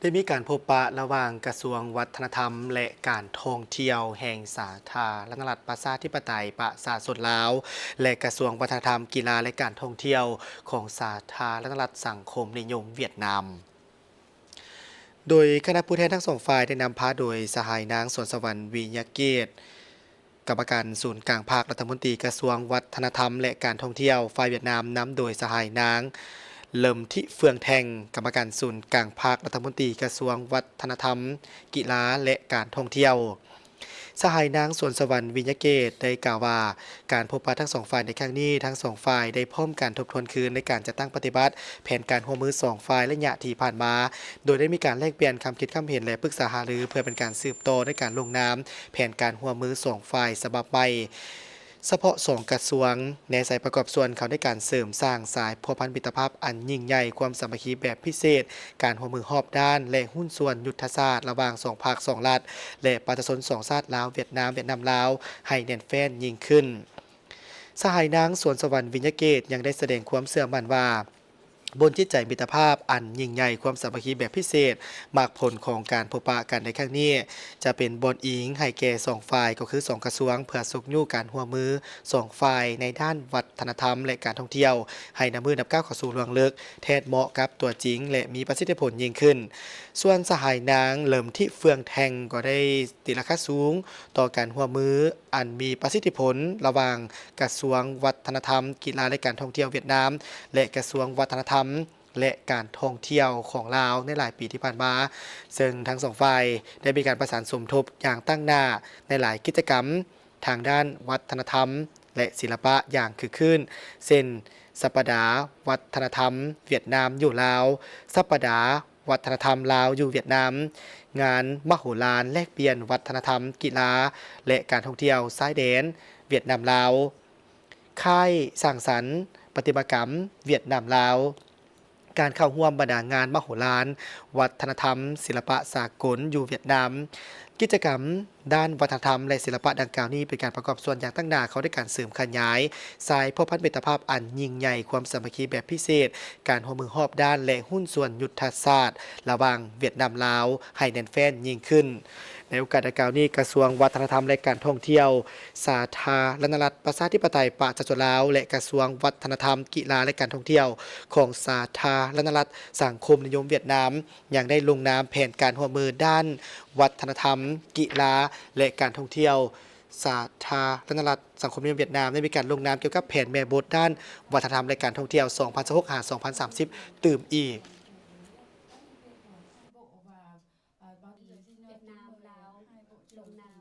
ได้มีการพบปะระหว่างกระทรวงวัฒนธรรมและการท่องเที่ยวแห่งสาธารณรัฐประชาธิปไตยประชาชนลาวและกระทรวงวัฒนธรรมกีฬาและการท่องเที่ยวของสาธารณรัฐสังคมนิยมเวียดนามโดยคณะผู้แทนทั้งสองฝ่ายได้นำพาโดยสหายนางสวนสวรรค์วิญญาเกตกรรมการศูนย์กลางภาครัฐมนตรีกระทรวงวัฒนธรรมและการท่องเที่ยวฝ่ายเวียดนามนำโดยสหายนางเลิมทิเฟืองแทงกรรมการศูนย์กลางภาครัฐมนตรีกระทรวงวัฒนธรรมกีฬาและการท่องเที่ยวสหายนางสวนสวรรค์วิญญาเกตได้กล่าวว่าการพบปะทั้งสองฝ่ายในครั้งนี้ทั้งสองฝ่ายได้พร้อมการทบทวนคืนในการจัดตั้งปฏิบัติแผนการร่วมมือสองฝ่ายระยะที่ผ่านมาโดยได้มีการแลกเปลี่ยนคำคิดคำเห็นและปรึกษาหารือเพื่อเป็นการสืบต่อในการลงนามแผนการร่วมมือสองฝ่ายฉบับใหม่เฉพาะสองกระทรวงในสายประกอบส่วนเขาได้การเสริมสร้างสายพัวพันมิตรภาพอันยิ่งใหญ่ความสามัคคีแบบพิเศษการร่วมมือรอบด้านและหุ้นส่วนยุทธศาสตร์ระหว่างสองภาคสองรัฐและประชาชนสองชาติลาวเวียดนามลาวให้แน่นแฟ้นยิ่งขึ้นสหายนางสวนสวรรค์วิญญาเกตยังได้แสดงความเสื่อมั่นว่าบนจิตใจมิตรภาพอันยิ่งใหญ่ความสามัคคีแบบพิเศษมากผลของการพบปะกันในครั้งนี้จะเป็นบนอิงให้แก่สองฝ่ายก็คือสองกระทรวงเพื่อสุกยู่การหัวมือสองฝ่ายในด้านวัฒนธรรมและการท่องเที่ยวให้นำมือนับก้าวเข้าสู่เรื่องลึกแทนเหมาะกับตัวจริงและมีประสิทธิผลยิ่งขึ้นส่วนสหายนางเหลิมที่เฟืองแทงก็ได้ตีราคาสูงต่อการหัวมืออันมีประสิทธิผลระหว่างกระทรวงวัฒนธรรมกีฬาและการท่องเที่ยวเวียดนามและกระทรวงวัฒนธรรมและการท่องเที่ยวของลาวในหลายปีที่ผ่านมาซึ่งทั้งสองฝ่ายได้มีการประสานสมทบอย่างตั้งหน้าในหลายกิจกรรมทางด้านวัฒนธรรมและศิลปะอย่างคือคลื่นเช่นสัปดาห์วัฒนธรรมเวียดนามอยู่ลาวสัปดาห์วัฒนธรรมลาวอยู่เวียดนามงานมโหฬารแลกเปลี่ยนวัฒนธรรมกีฬาและการท่องเที่ยวชายแดนเวียดนามลาวค่ายสร้างสรรค์ประติมากรรมเวียดนามลาวการเข้าร่วมบรรดางานมโหฬารวัฒนธรรมศิลปะสากลอยู่เวียดนามกิจกรรมด้านวัฒนธรรมและศิลปะดังกล่าวนี้เป็นการประกอบส่วนอย่างตั้งหน้าเขาได้การเสริมขยายสายพัวพันมิตรภาพอันยิ่งใหญ่ความสามัคคีแบบพิเศษการร่วมมือรอบด้านและหุ้นส่วนยุทธศาสตร์ระหว่างเวียดนามลาวให้แน่นแฟ้นยิ่งขึ้นในโอกาสดังกล่าวนี้กระทรวงวัฒนธรรมและการท่องเที่ยวสาธารณรัฐประชาธิปไตยประชาชนลาวและกระทรวงวัฒนธรรมกีฬาและการท่องเที่ยวของสาธารณรัฐสังคมนิยมเวียดนามยังได้ลงนามแผนการร่วมมือด้านวัฒนธรรมกีฬาและการท่องเที่ยวสาธารณรัฐสังคมนิยมเวียดนามได้มีการลงนามเกี่ยวกับแผนแม่บทด้านวัฒนธรรมและการท่องเที่ยว2026-2030ตื่มอีกเวียดนามลาวลงนาม